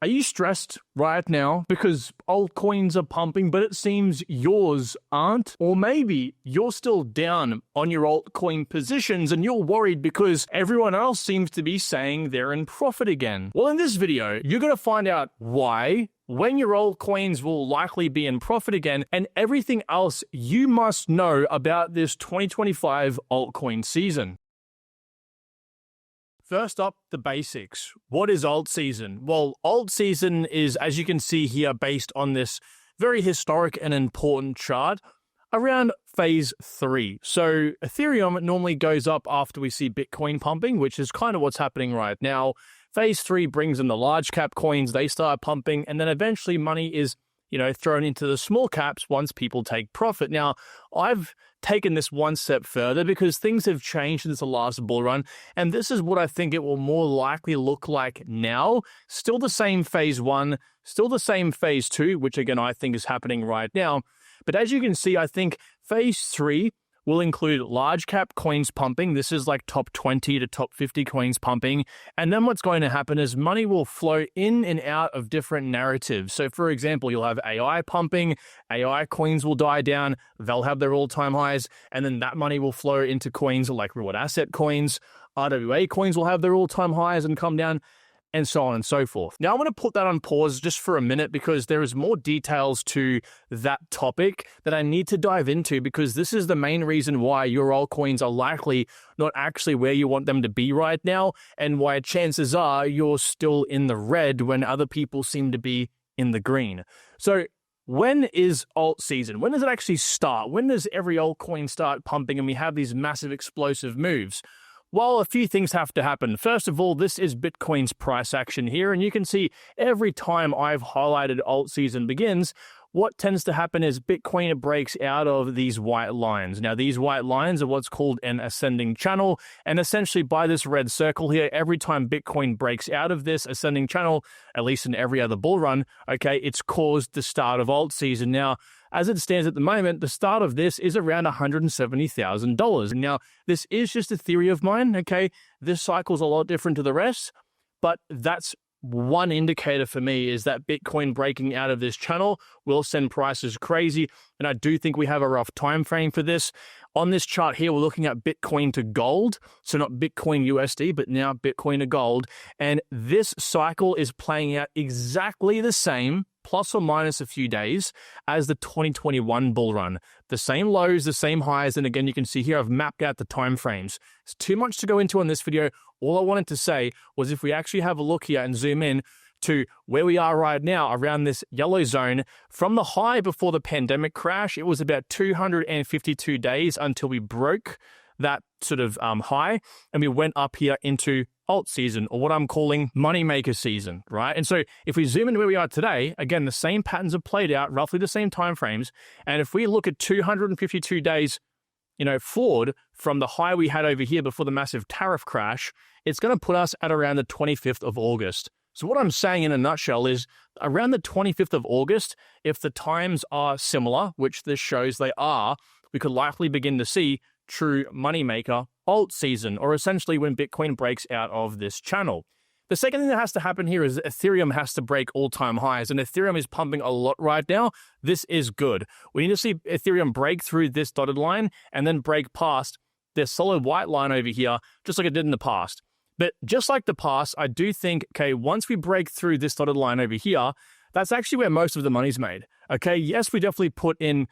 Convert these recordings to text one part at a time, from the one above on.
Are you stressed right now because altcoins are pumping, but it seems yours aren't? Or maybe you're still down on your altcoin positions and you're worried because everyone else seems to be saying they're in profit again. Well, in this video, you're going to find out why, when your altcoins will likely be in profit again, and everything else you must know about this 2025 altcoin season. First up, the basics. What is alt season? Well, alt season is, as you can see here, based on this very historic and important chart, around phase 3. So Ethereum normally goes up after we see Bitcoin pumping, which is kind of what's happening right now. Phase 3 brings in the large cap coins, they start pumping, and then eventually money is thrown into the small caps once people take profit. Now, I've taken this one step further because things have changed since the last bull run, and this is what I think it will more likely look like now. Still the same phase 1, still the same phase 2, which again I think is happening right now. But as you can see, I think phase 3 will include large cap coins pumping. This is like top 20 to top 50 coins pumping. And then what's going to happen is money will flow in and out of different narratives. So for example, you'll have AI pumping, AI coins will die down, they'll have their all-time highs, and then that money will flow into coins like reward asset coins. RWA coins will have their all-time highs and come down, and so on and so forth. Now, I'm going to put that on pause just for a minute because there is more details to that topic that I need to dive into, because this is the main reason why your altcoins are likely not actually where you want them to be right now, and why chances are you're still in the red when other people seem to be in the green. So when is alt season? When does it actually start? When does every altcoin start pumping and we have these massive explosive moves? Well, a few things have to happen. First of all, this is Bitcoin's price action here, and you can see every time I've highlighted alt season begins, what tends to happen is Bitcoin breaks out of these white lines. Now, these white lines are what's called an ascending channel, and essentially by this red circle here, every time Bitcoin breaks out of this ascending channel, at least in every other bull run, okay, it's caused the start of alt season. Now, as it stands at the moment, the start of this is around $170,000. Now, this is just a theory of mine, okay? This cycle's a lot different to the rest, but that's one indicator for me, is that Bitcoin breaking out of this channel will send prices crazy, and I do think we have a rough time frame for this. On this chart here, we're looking at Bitcoin to gold, so not Bitcoin USD, but now Bitcoin to gold, and this cycle is playing out exactly the same, plus or minus a few days, as the 2021 bull run. The same lows, the same highs, and again, you can see here I've mapped out the time frames. It's too much to go into on this video. All I wanted to say was if we actually have a look here and zoom in to where we are right now around this yellow zone, from the high before the pandemic crash, it was about 252 days until we broke that sort of high, and we went up here into alt season, or what I'm calling moneymaker season, right? And so if we zoom in where we are today, again, the same patterns have played out, roughly the same time frames. And if we look at 252 days, forward from the high we had over here before the massive tariff crash, it's going to put us at around the 25th of August. So what I'm saying in a nutshell is around the 25th of August, if the times are similar, which this shows they are, we could likely begin to see true moneymaker alt season, or essentially when Bitcoin breaks out of this channel. The second thing that has to happen here is Ethereum has to break all-time highs, and Ethereum is pumping a lot right now. This is good. We need to see Ethereum break through this dotted line and then break past this solid white line over here, just like it did in the past. But just like the past, I do think, okay, once we break through this dotted line over here, that's actually where most of the money's made. Okay, yes, we definitely put in,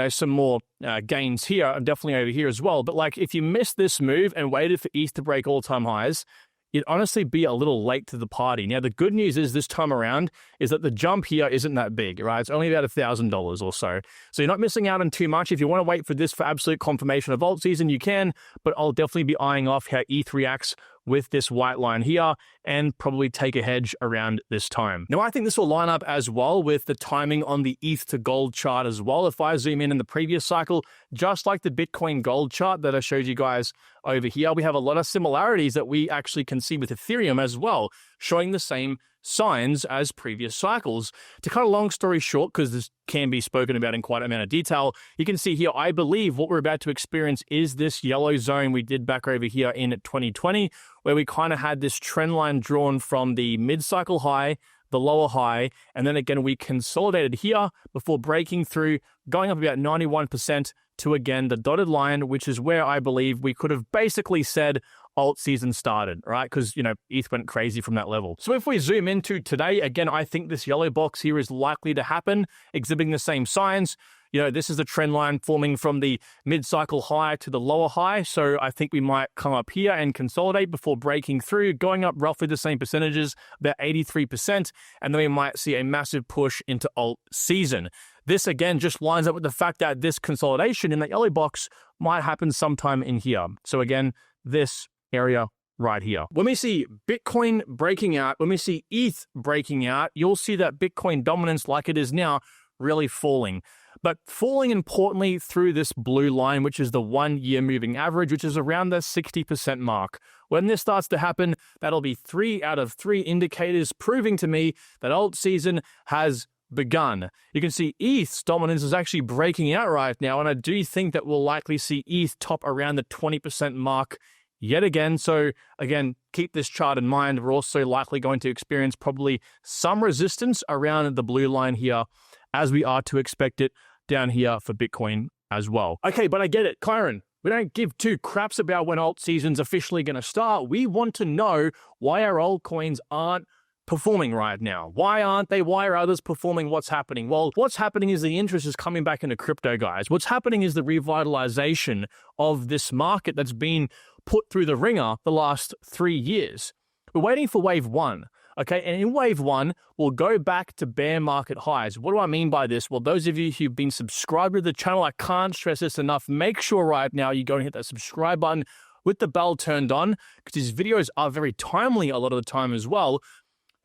some more gains here, and definitely over here as well. But like, if you missed this move and waited for ETH to break all-time highs, you'd honestly be a little late to the party. Now, the good news is this time around is that the jump here isn't that big, right? It's only about $1,000 or so. So you're not missing out on too much. If you want to wait for this for absolute confirmation of alt season, you can, but I'll definitely be eyeing off how ETH reacts with this white line here and probably take a hedge around this time. Now, I think this will line up as well with the timing on the ETH to gold chart as well. If I zoom in the previous cycle, just like the Bitcoin gold chart that I showed you guys over here, we have a lot of similarities that we actually can see with Ethereum as well, showing the same signs as previous cycles. To cut a long story short, because this can be spoken about in quite an amount of detail, you can see here, I believe what we're about to experience is this yellow zone we did back over here in 2020, where we kind of had this trend line drawn from the mid-cycle high the lower high, and then again we consolidated here before breaking through, going up about 91% to again the dotted line, which is where I believe we could have basically said alt season started, right? Because, ETH went crazy from that level. So if we zoom into today, again, I think this yellow box here is likely to happen, exhibiting the same signs. This is the trend line forming from the mid-cycle high to the lower high. So I think we might come up here and consolidate before breaking through, going up roughly the same percentages, about 83%. And then we might see a massive push into alt season. This, again, just lines up with the fact that this consolidation in the yellow box might happen sometime in here. So again, this area right here. When we see Bitcoin breaking out, when we see ETH breaking out, you'll see that Bitcoin dominance, like it is now, really falling. But falling importantly through this blue line, which is the 1 year moving average, which is around the 60% mark. When this starts to happen, that'll be 3 out of 3 indicators proving to me that alt season has begun. You can see ETH's dominance is actually breaking out right now, and I do think that we'll likely see ETH top around the 20% mark yet again. So again, keep this chart in mind. We're also likely going to experience probably some resistance around the blue line here, as we are to expect it down here for Bitcoin as well. Okay, but I get it, Kyron. We don't give two craps about when alt season's officially going to start. We want to know why our altcoins aren't performing right now. Why aren't they? Why are others performing? What's happening? Well, what's happening is the interest is coming back into crypto, guys. What's happening is the revitalization of this market that's been put through the ringer the last 3 years. We're waiting for wave 1. Okay, and in wave 1, we'll go back to bear market highs. What do I mean by this? Well, those of you who've been subscribed to the channel, I can't stress this enough. Make sure right now you go and hit that subscribe button with the bell turned on, because these videos are very timely a lot of the time as well.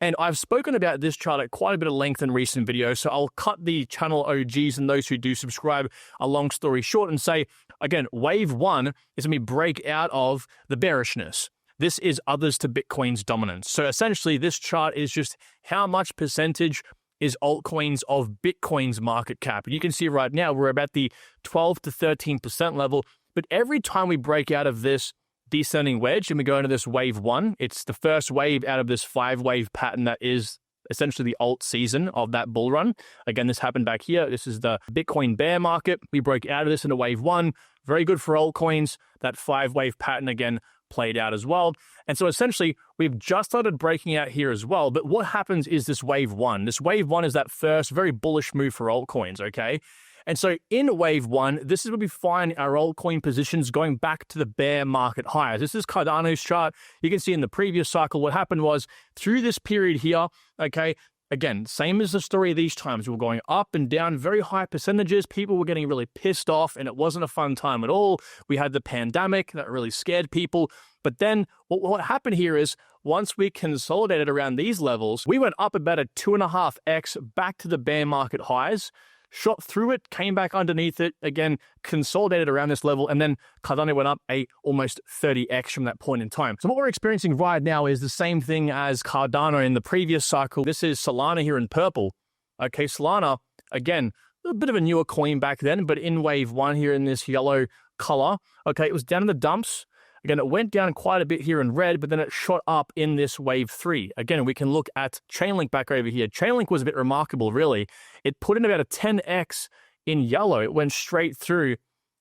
And I've spoken about this chart at quite a bit of length in recent videos, so I'll cut the channel OGs and those who do subscribe a long story short and say, again, wave 1 is when we break out of the bearishness. This is others to Bitcoin's dominance. So essentially, this chart is just how much percentage is altcoins of Bitcoin's market cap. And you can see right now, we're about the 12 to 13% level. But every time we break out of this descending wedge and we go into this wave 1, it's the first wave out of this 5-wave pattern that is essentially the alt season of that bull run. Again, this happened back here. This is the Bitcoin bear market. We broke out of this into wave 1. Very good for altcoins. That 5-wave pattern again played out as well. And so essentially, we've just started breaking out here as well. But what happens is this wave 1. This wave 1 is that first very bullish move for altcoins, okay? And so in wave 1, this is where we find our altcoin positions going back to the bear market highs. This is Cardano's chart. You can see in the previous cycle, what happened was through this period here, okay, again, same as the story these times. We were going up and down, very high percentages. People were getting really pissed off, and it wasn't a fun time at all. We had the pandemic that really scared people. But then what happened here is once we consolidated around these levels, we went up about a 2.5x back to the bear market highs, shot through it, came back underneath it, again, consolidated around this level, and then Cardano went up almost 30x from that point in time. So what we're experiencing right now is the same thing as Cardano in the previous cycle. This is Solana here in purple. Okay, Solana, again, a bit of a newer coin back then, but in wave 1 here in this yellow color, okay, it was down in the dumps. Again, it went down quite a bit here in red, but then it shot up in this wave 3. Again, we can look at Chainlink back over here. Chainlink was a bit remarkable, really. It put in about a 10x in yellow. It went straight through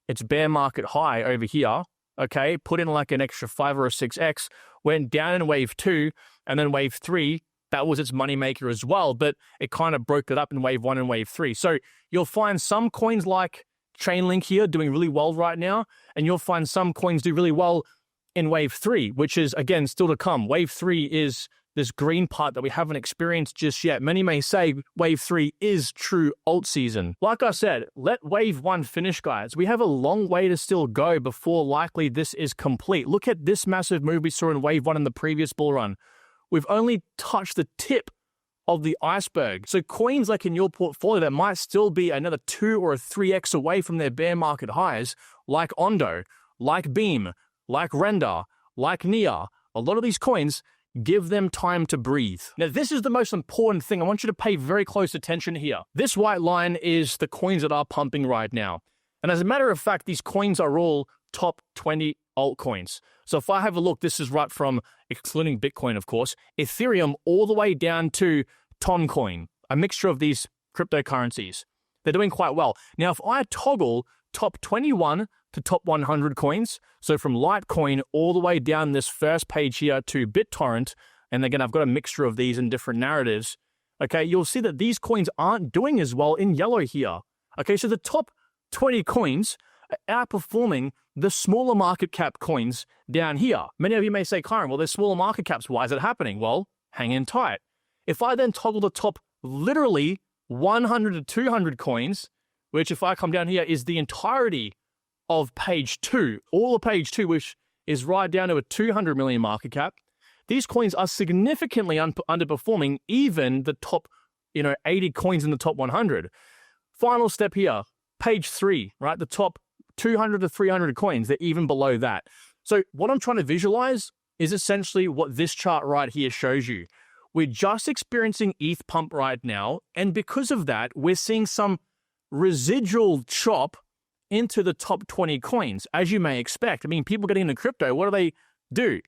its bear market high over here, okay? Put in like an extra 5 or a 6x, went down in wave 2, and then wave 3, that was its moneymaker as well, but it kind of broke it up in wave 1 and wave 3. So you'll find some coins like Chainlink here doing really well right now, and you'll find some coins do really well in wave 3, which is, again, still to come. Wave 3 is this green part that we haven't experienced just yet. Many may say wave 3 is true alt season. Like I said, let wave 1 finish, guys. We have a long way to still go before likely this is complete. Look at this massive move we saw in wave 1 in the previous bull run. We've only touched the tip of the iceberg. So coins like in your portfolio that might still be another 2 or 3x away from their bear market highs, like Ondo, like Beam, like Render, like Nia, a lot of these coins, give them time to breathe. Now, this is the most important thing. I want you to pay very close attention here. This white line is the coins that are pumping right now. And as a matter of fact, these coins are all top 20 altcoins. So if I have a look, this is right from, excluding Bitcoin, of course, Ethereum all the way down to Toncoin, a mixture of these cryptocurrencies. They're doing quite well. Now, if I toggle top 21 to top 100 coins, so from Litecoin all the way down this first page here to BitTorrent, and again, I've got a mixture of these in different narratives, okay, you'll see that these coins aren't doing as well in yellow here. Okay, so the top 20 coins are outperforming the smaller market cap coins down here. Many of you may say, Kyron, well, there's smaller market caps. Why is it happening? Well, hang in tight. If I then toggle the top literally 100 to 200 coins, which if I come down here is the entirety of page 2, all of page 2, which is right down to a 200 million market cap, these coins are significantly underperforming even the top 80 coins in the top 100. Final step here, page 3, right? The top 200 to 300 coins, they're even below that. So what I'm trying to visualize is essentially what this chart right here shows you. We're just experiencing ETH pump right now, and because of that, we're seeing some residual chop into the top 20 coins, as you may expect. I mean, people getting into crypto, what do?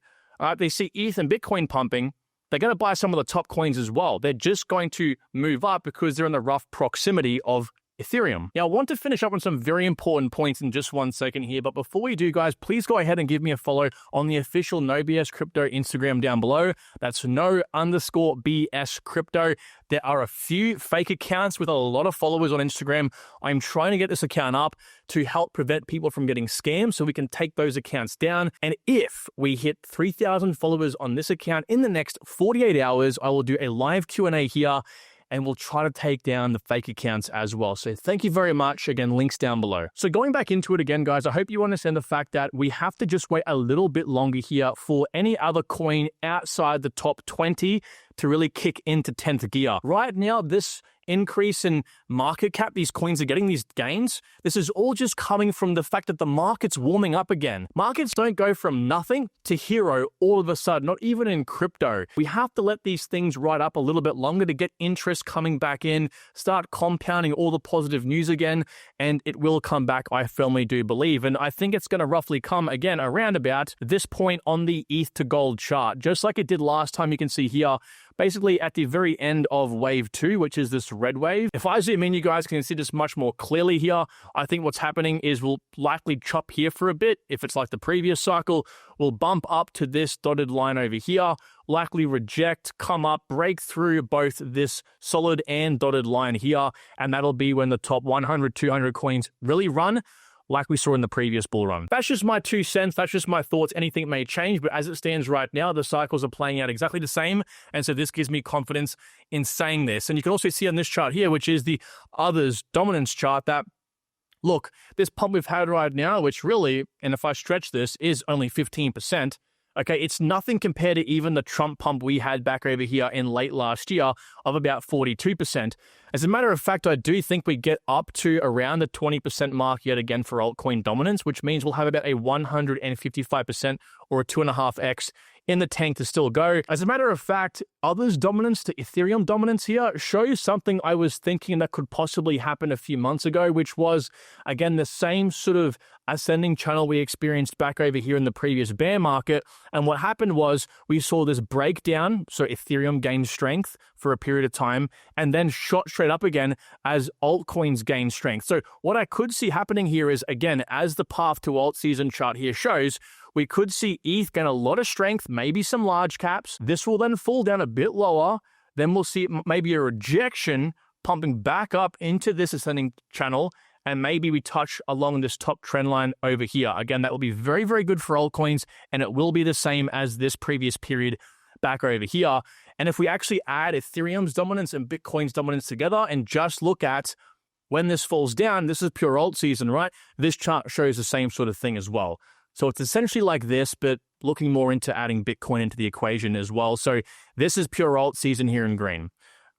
They see ETH and Bitcoin pumping. They're going to buy some of the top coins as well. They're just going to move up because they're in the rough proximity of Ethereum. Now, I want to finish up on some very important points in just 1 second here, but before we do, guys, please go ahead and give me a follow on the official NoBS Crypto Instagram down below. That's no_BS Crypto. There are a few fake accounts with a lot of followers on Instagram. I'm trying to get this account up to help prevent people from getting scammed so we can take those accounts down. And if we hit 3,000 followers on this account in the next 48 hours, I will do a live Q&A here, and we'll try to take down the fake accounts as well. So thank you very much. Again, links down below. So going back into it again, guys, I hope you understand the fact that we have to just wait a little bit longer here for any other coin outside the top 20 to really kick into 10th gear. Right now, this increase in market cap, these coins are getting these gains. This is all just coming from the fact that the market's warming up again. Markets don't go from nothing to hero all of a sudden, not even in crypto. We have to let these things ride up a little bit longer to get interest coming back in, start compounding all the positive news again, and it will come back, I firmly do believe. And I think it's going to roughly come again around about this point on the ETH to gold chart, just like it did last time. You can see here, basically at the very end of wave 2, which is this red wave. If I zoom in, you guys can see this much more clearly here. I think what's happening is we'll likely chop here for a bit. If it's like the previous cycle, we'll bump up to this dotted line over here, likely reject, come up, break through both this solid and dotted line here, and that'll be when the top 100, 200 coins really run, like we saw in the previous bull run. That's just my 2 cents. That's just my thoughts. Anything may change, but as it stands right now, the cycles are playing out exactly the same. And so this gives me confidence in saying this. And you can also see on this chart here, which is the others dominance chart, that look, this pump we've had right now, which really, and if I stretch this, is only 15%. Okay, it's nothing compared to even the Trump pump we had back over here in late last year of about 42%. As a matter of fact, I do think we get up to around the 20% mark yet again for altcoin dominance, which means we'll have about a 155% or a 2.5x in the tank to still go. As a matter of fact, others dominance to Ethereum dominance here shows something I was thinking that could possibly happen a few months ago, which was, again, the same sort of ascending channel we experienced back over here in the previous bear market. And what happened was we saw this breakdown, so Ethereum gained strength for a period of time and then shot straight up again as altcoins gained strength. So what I could see happening here is, again, as the path to alt season chart here shows, we could see ETH gain a lot of strength, maybe some large caps. This will then fall down a bit lower. Then we'll see maybe a rejection pumping back up into this ascending channel, and maybe we touch along this top trend line over here. Again, that will be very, very good for altcoins, and it will be the same as this previous period back over here. And if we actually add Ethereum's dominance and Bitcoin's dominance together and just look at when this falls down, this is pure alt season, right? This chart shows the same sort of thing as well. So it's essentially like this, but looking more into adding Bitcoin into the equation as well. So this is pure alt season here in green.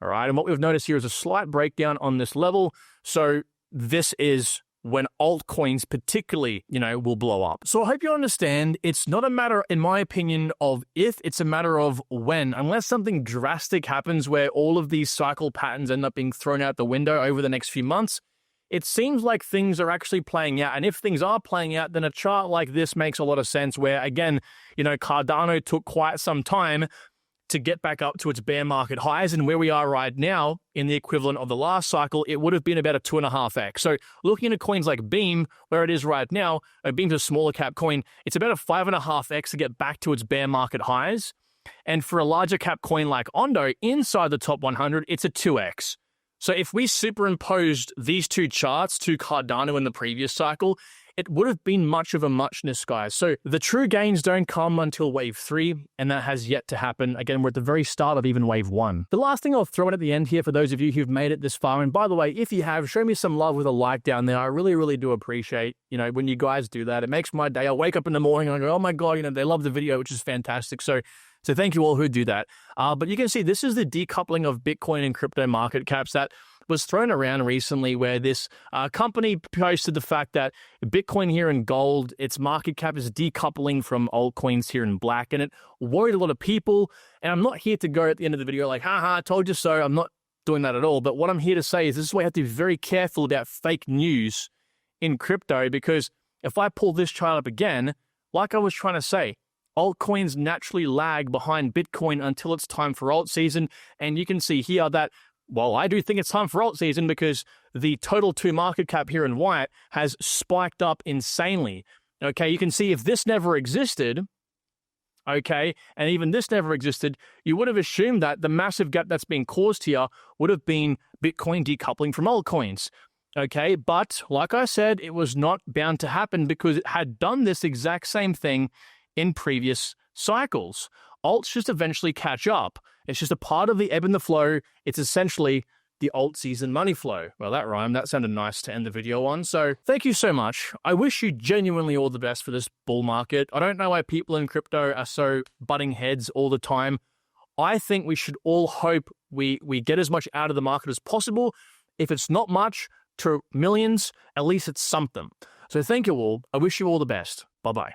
All right. And what we've noticed here is a slight breakdown on this level. So this is when altcoins particularly, will blow up. So I hope you understand it's not a matter, in my opinion, of if, it's a matter of when. Unless something drastic happens where all of these cycle patterns end up being thrown out the window over the next few months, it seems like things are actually playing out. And if things are playing out, then a chart like this makes a lot of sense where, again, Cardano took quite some time to get back up to its bear market highs. And where we are right now, in the equivalent of the last cycle, it would have been about a 2.5x. So looking at coins like Beam, where it is right now, Beam's a smaller cap coin, it's about a 5.5x to get back to its bear market highs. And for a larger cap coin like Ondo, inside the top 100, it's a 2x. So if we superimposed these two charts to Cardano in the previous cycle, it would have been much of a muchness, guys. So the true gains don't come until wave 3, and that has yet to happen. Again, we're at the very start of even wave 1. The last thing I'll throw in at the end here for those of you who've made it this far, and by the way, if you have, show me some love with a like down there. I really, really do appreciate, when you guys do that. It makes my day. I wake up in the morning and I go, oh my God, they love the video, which is fantastic. So thank you all who do that. But you can see this is the decoupling of Bitcoin and crypto market caps that was thrown around recently, where this company posted the fact that Bitcoin here in gold, its market cap is decoupling from altcoins here in black, and it worried a lot of people. And I'm not here to go at the end of the video like, haha, I told you so. I'm not doing that at all. But what I'm here to say is this is why you have to be very careful about fake news in crypto, because if I pull this chart up again, like I was trying to say, altcoins naturally lag behind Bitcoin until it's time for alt season. And you can see here that, well, I do think it's time for alt season because the total 2 market cap here in white has spiked up insanely. Okay, you can see if this never existed, okay, and even this never existed, you would have assumed that the massive gap that's been caused here would have been Bitcoin decoupling from altcoins. Okay, but like I said, it was not bound to happen because it had done this exact same thing in previous cycles. Alts just eventually catch up. It's just a part of the ebb and the flow. It's essentially the alt season money flow. Well, that rhymed. That sounded nice to end the video on. So thank you so much. I wish you genuinely all the best for this bull market. I don't know why people in crypto are so butting heads all the time. I think we should all hope we get as much out of the market as possible. If it's not much to millions, at least it's something. So thank you all. I wish you all the best. Bye-bye.